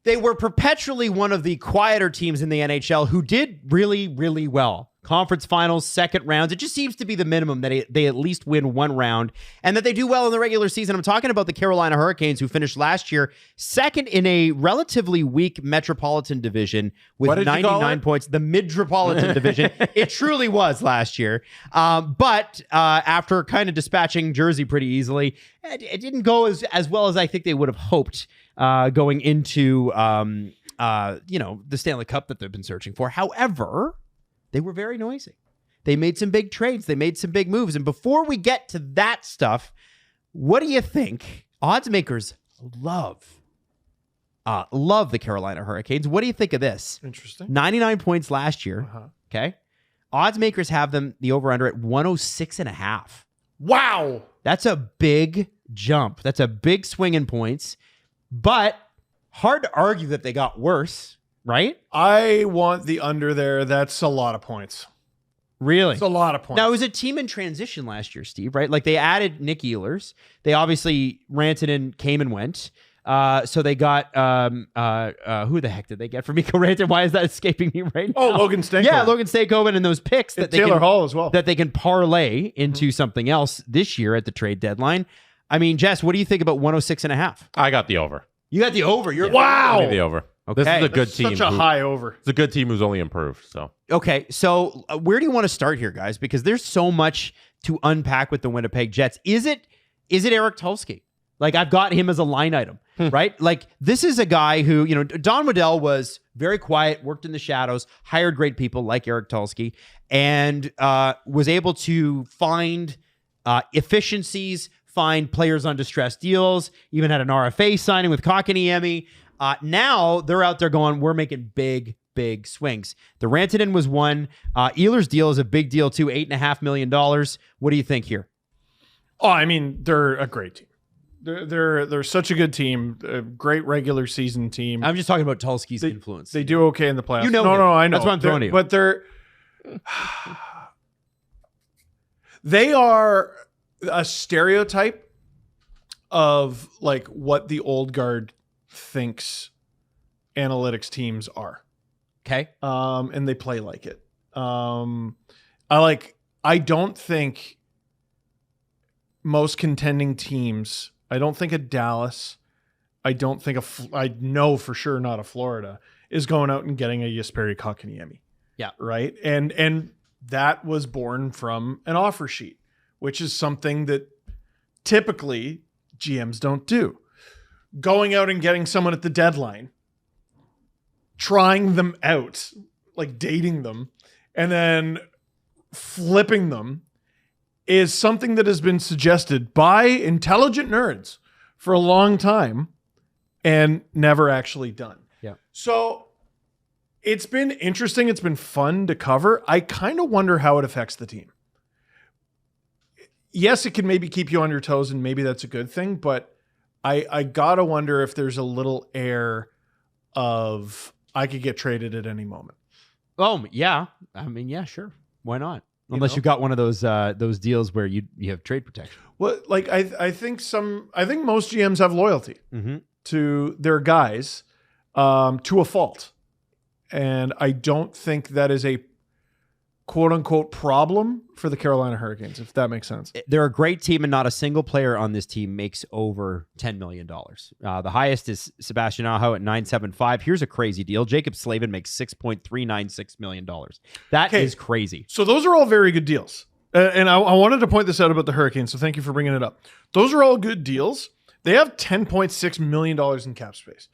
They were perpetually one of the quieter teams in the NHL who did really, really well. Conference finals, second rounds. It just seems to be the minimum that they at least win one round and that they do well in the regular season. I'm talking about the Carolina Hurricanes, who finished last year second in a relatively weak Metropolitan division with 99 points. The Metropolitan division. It truly was last year. But after kind of dispatching Jersey pretty easily, it didn't go as well as I think they would have hoped going into the Stanley Cup that they've been searching for. However, they were very noisy. They made some big trades. They made some big moves. And before we get to that stuff, what do you think? Odds makers love the Carolina Hurricanes. What do you think of this? Interesting. 99 points last year. Okay. Odds makers have them, the over-under, at 106.5. Wow. That's a big jump. That's a big swing in points. But hard to argue that they got worse, right? I want the under there. That's a lot of points. Really? It's a lot of points. Now, it was a team in transition last year, Steve, right? Like, they added Nick Ehlers. They obviously, Rantanen came and went. So they got, who the heck did they get for Mikko Rantanen? Why is that escaping me right now? Oh, Logan Stankoven. Yeah, Logan Stankoven and those picks that they Taylor can, Hall as well. that they can parlay into something else this year at the trade deadline. I mean, Jess, what do you think about 106.5? I got the over. You got the over. You're wow. Give me the over. Okay. This is a good team. Such a high over. It's a good team who's only improved. So okay, so where do you want to start here, guys? Because there's so much to unpack with the Winnipeg Jets. Is it Eric Tulsky? Like, I've got him as a line item, right? Like, this is a guy who, Don Waddell was very quiet, worked in the shadows, hired great people like Eric Tulsky, and was able to find efficiencies, find players on distressed deals, even had an RFA signing with Kotkaniemi. Now they're out there going, we're making big swings. The Rantanen was one. Ehlers' deal is a big deal too, $8.5 million. What do you think here? Oh, I mean, they're a great team. They're such a good team, a great regular season team. I'm just talking about Tulsky's influence. They do okay in the playoffs. No, I know. That's what I'm throwing to you. But they are a stereotype of like what the old guard thinks analytics teams are. Okay. And they play like it. I don't think most contending teams, I don't think a Dallas, I know for sure not a Florida, is going out and getting a Jesperi Kotkaniemi. Yeah. Right? And that was born from an offer sheet, which is something that typically GMs don't do. Going out and getting someone at the deadline, trying them out, like dating them, and then flipping them is something that has been suggested by intelligent nerds for a long time and never actually done. Yeah. So it's been interesting. It's been fun to cover. I kind of wonder how it affects the team. Yes, it can maybe keep you on your toes, and maybe that's a good thing, but I gotta wonder if there's a little air of I could get traded at any moment. Oh, yeah. I mean, yeah, sure. Why not? Unless you got one of those deals where you have trade protection. Well, like I think most GMs have loyalty to their guys to a fault. And I don't think that is a quote unquote problem for the Carolina Hurricanes, if that makes sense. They're a great team, and not a single player on this team makes over $10 million. The highest is Sebastian Aho at $9.75. Here's a crazy deal. Jacob Slavin makes $6.396 million. That is crazy. So those are all very good deals. And I wanted to point this out about the Hurricanes, so thank you for bringing it up. Those are all good deals. They have $10.6 million in cap space.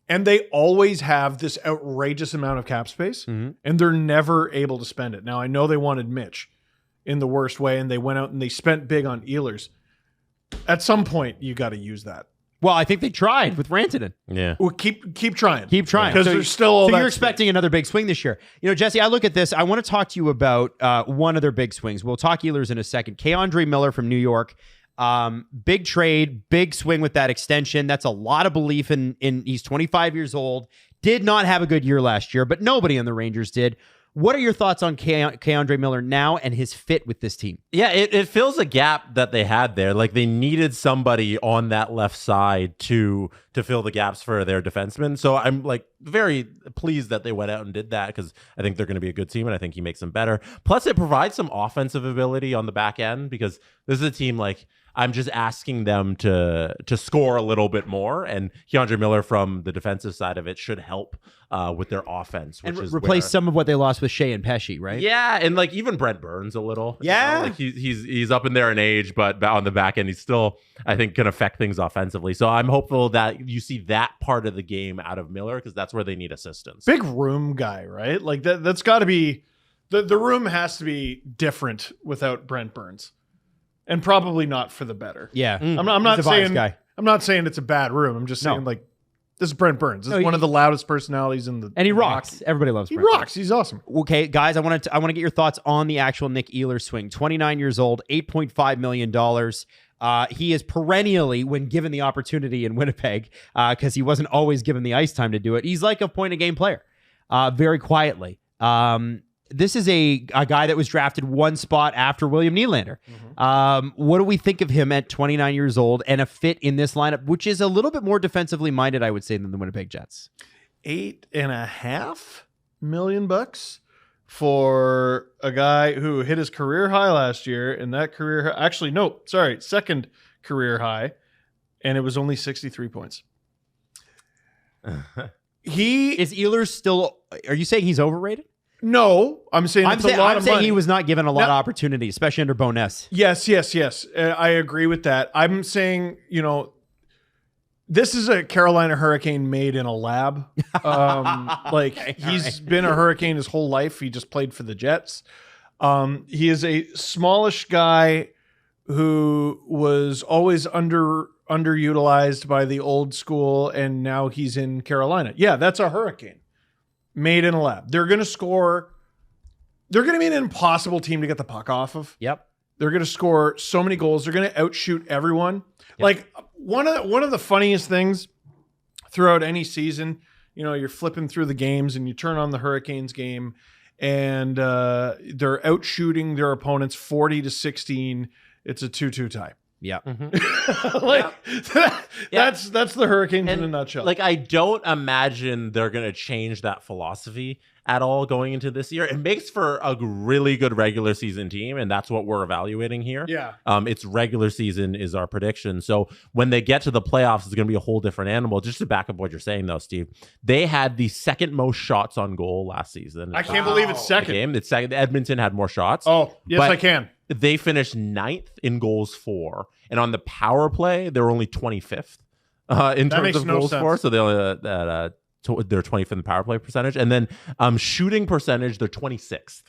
And they always have this outrageous amount of cap space, and they're never able to spend it. Now, I know they wanted Mitch in the worst way, and they went out and they spent big on Ehlers. At some point, you got to use that. Well, I think they tried with Rantanen. Yeah. Well, keep trying. Keep trying. Because there's still all that. So you're expecting another big swing this year. Jesse, I look at this. I want to talk to you about one of their big swings. We'll talk Ehlers in a second. K-Andre Miller from New York. Big trade, big swing with that extension. That's a lot of belief in he's 25 years old. Did not have a good year last year, but nobody on the Rangers did. What are your thoughts on K'Andre Miller now and his fit with this team? Yeah, it fills a gap that they had there. Like they needed somebody on that left side to fill the gaps for their defensemen. So I'm like very pleased that they went out and did that because I think they're going to be a good team and I think he makes them better. Plus, it provides some offensive ability on the back end because this is a team like I'm just asking them to score a little bit more, and K'Andre Miller from the defensive side of it should help with their offense, which And is replace some of what they lost with Shea and Pesci, right? Yeah, and like even Brent Burns a little. Yeah. Like he's up in there in age, but on the back end, he's still, I think, can affect things offensively. So I'm hopeful that you see that part of the game out of Miller because that's where they need assistance. Big room guy, right? Like that's got to be the room has to be different without Brent Burns, and probably not for the better. Yeah. I'm not He's a vibes saying guy. I'm not saying it's a bad room. I'm just saying like this is Brent Burns. This is one of the loudest personalities in the And he in rocks. hockey. Everybody loves He Brent rocks. He's awesome. Okay, guys, I want to get your thoughts on the actual Nick Ehlers swing. 29 years old, $8.5 million. He is perennially, when given the opportunity in Winnipeg, because he wasn't always given the ice time to do it, he's like a point-a-game player, very quietly. This is a guy that was drafted one spot after William Nylander. What do we think of him at 29 years old and a fit in this lineup, which is a little bit more defensively minded, I would say, than the Winnipeg Jets? $8.5 million for a guy who hit his career high last year, and that second career high, and it was only 63 points. Is Ehlers still? Are you saying he's overrated? No, I'm saying it's a lot of money. he was not given a lot of opportunity, especially under Boness. Yes. I agree with that. I'm saying, this is a Carolina Hurricane made in a lab. He's been a Hurricane his whole life. He just played for the Jets. He is a smallish guy who was always underutilized by the old school, and now he's in Carolina. Yeah, that's a Hurricane made in a lab. They're going to score. They're going to be an impossible team to get the puck off of. Yep. They're going to score so many goals. They're going to outshoot everyone. Yep. Like one of the funniest things throughout any season, you're flipping through the games and you turn on the Hurricanes game and they're outshooting their opponents 40-16. It's a 2-2 tie. Yeah. That's the Hurricanes in a nutshell. Like, I don't imagine they're going to change that philosophy at all going into this year. It makes for a really good regular season team, and that's what we're evaluating here. Yeah. It's regular season is our prediction. So when they get to the playoffs, it's going to be a whole different animal. Just to back up what you're saying, though, Steve, they had the second most shots on goal last season. I can't believe it's second. It's second. Edmonton had more shots. Oh, yes, I can. They finished 9th in goals for, and on the power play, they were only 25th in terms of goals for. So they only they're 25th in the power play percentage, and then shooting percentage, they're 26th.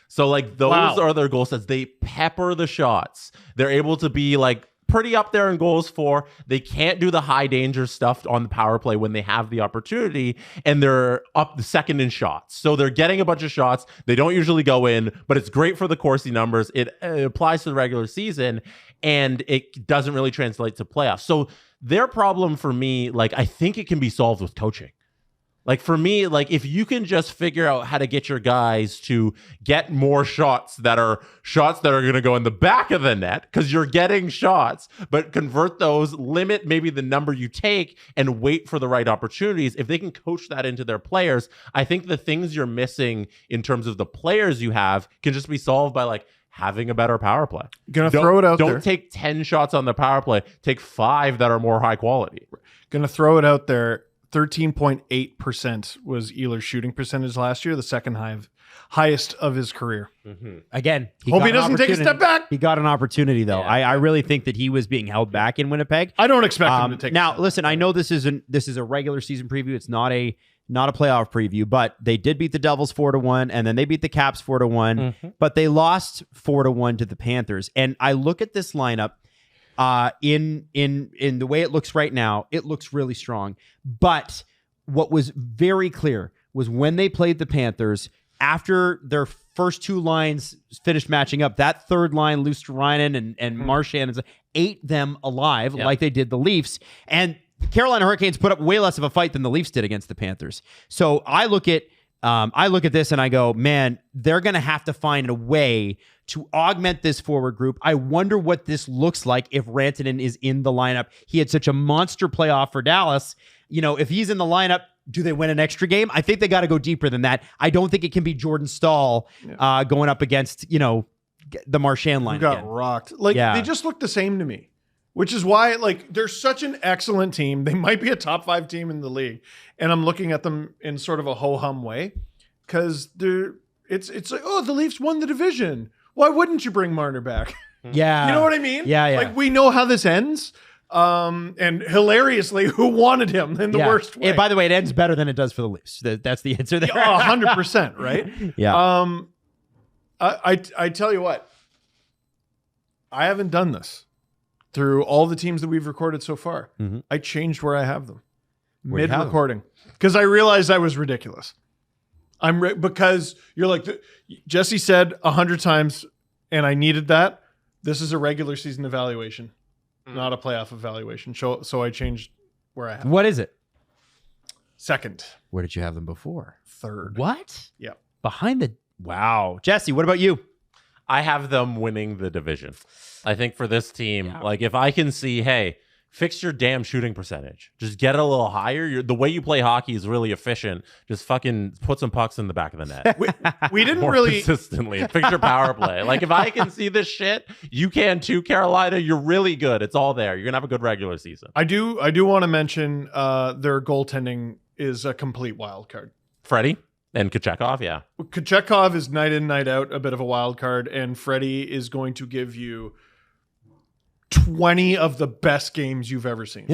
So like those are their goal sets. They pepper the shots. They're able to be like pretty up there in goals for. They can't do the high danger stuff on the power play when they have the opportunity, and they're up the second in shots. So they're getting a bunch of shots. They don't usually go in, but it's great for the Corsi numbers. It applies to the regular season, and it doesn't really translate to playoffs. So their problem for me, like, I think it can be solved with coaching. Like, for me, like, if you can just figure out how to get your guys to get more shots that are going to go in the back of the net, because you're getting shots, but convert those, limit maybe the number you take, and wait for the right opportunities. If they can coach that into their players, I think the things you're missing in terms of the players you have can just be solved by, like, having a better power play. Throw it out there. Don't take 10 shots on the power play. Take 5 that are more high quality. Gonna throw it out there. 13.8% was Ehlers' shooting percentage last year, the second highest of his career. Again, hope he doesn't take a step back. He got an opportunity, though. Yeah. I really think that he was being held back in Winnipeg. I don't expect him to take. Now, listen, I know this is a regular season preview. It's not a playoff preview, but they did beat the Devils 4-1, and then they beat the Caps 4-1, but they lost 4-1 to the Panthers. And I look at this lineup. In the way it looks right now, it looks really strong. But what was very clear was when they played the Panthers, after their first two lines finished matching up, that third line, Luosterainen and Marchand, ate them alive like they did the Leafs. And the Carolina Hurricanes put up way less of a fight than the Leafs did against the Panthers. So I look at I look at this and I go, man, they're going to have to find a way to augment this forward group. I wonder what this looks like if Rantanen is in the lineup. He had such a monster playoff for Dallas. If he's in the lineup, do they win an extra game? I think they got to go deeper than that. I don't think it can be Jordan Staal going up against, the Marchand line. Who got rocked. They just look the same to me, which is why, they're such an excellent team. They might be a top 5 team in the league. And I'm looking at them in sort of a ho-hum way because it's like, oh, the Leafs won the division. Why wouldn't you bring Marner back? Yeah. You know what I mean? Yeah. We know how this ends. And hilariously, who wanted him in the worst way? By the way, it ends better than it does for the Leafs. That's the answer there. 100%, right? Yeah. I tell you what, I haven't done this through all the teams that we've recorded so far. Mm-hmm. I changed where I have them mid-recording because I realized I was ridiculous. Because you're like, Jesse said 100 times, and I needed that. This is a regular season evaluation, not a playoff evaluation. So I changed where I have them. What is it? Second. Where did you have them before? Third. What? Yeah. Behind the... Wow. Jesse, what about you? I have them winning the division. I think for this team, if I can see, hey, fix your damn shooting percentage. Just get it a little higher. The way you play hockey is really efficient. Just fucking put some pucks in the back of the net. We didn't more really consistently fix your power play. If I can see this shit, you can too, Carolina. You're really good. It's all there. You're gonna have a good regular season. I do want to mention their goaltending is a complete wild card. Freddie and Kochetkov, yeah. Kochetkov is night in, night out, a bit of a wild card, and Freddie is going to give you 20 of the best games you've ever seen.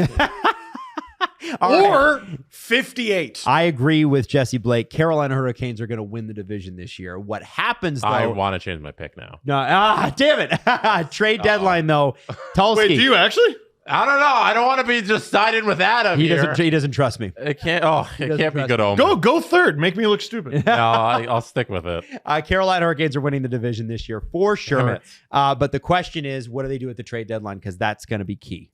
Or 58. I agree with Jesse Blake. Carolina Hurricanes are going to win the division this year. What happens, though... I want to change my pick now. No, damn it. Trade deadline, though. Tulski. Wait, do you actually? I don't know. I don't want to be just siding with Adam He doesn't trust me. It can't. Oh, it can't be good omen. Go third. Make me look stupid. No, I'll stick with it. Carolina Hurricanes are winning the division this year for sure. But the question is, what do they do at the trade deadline? Because that's going to be key.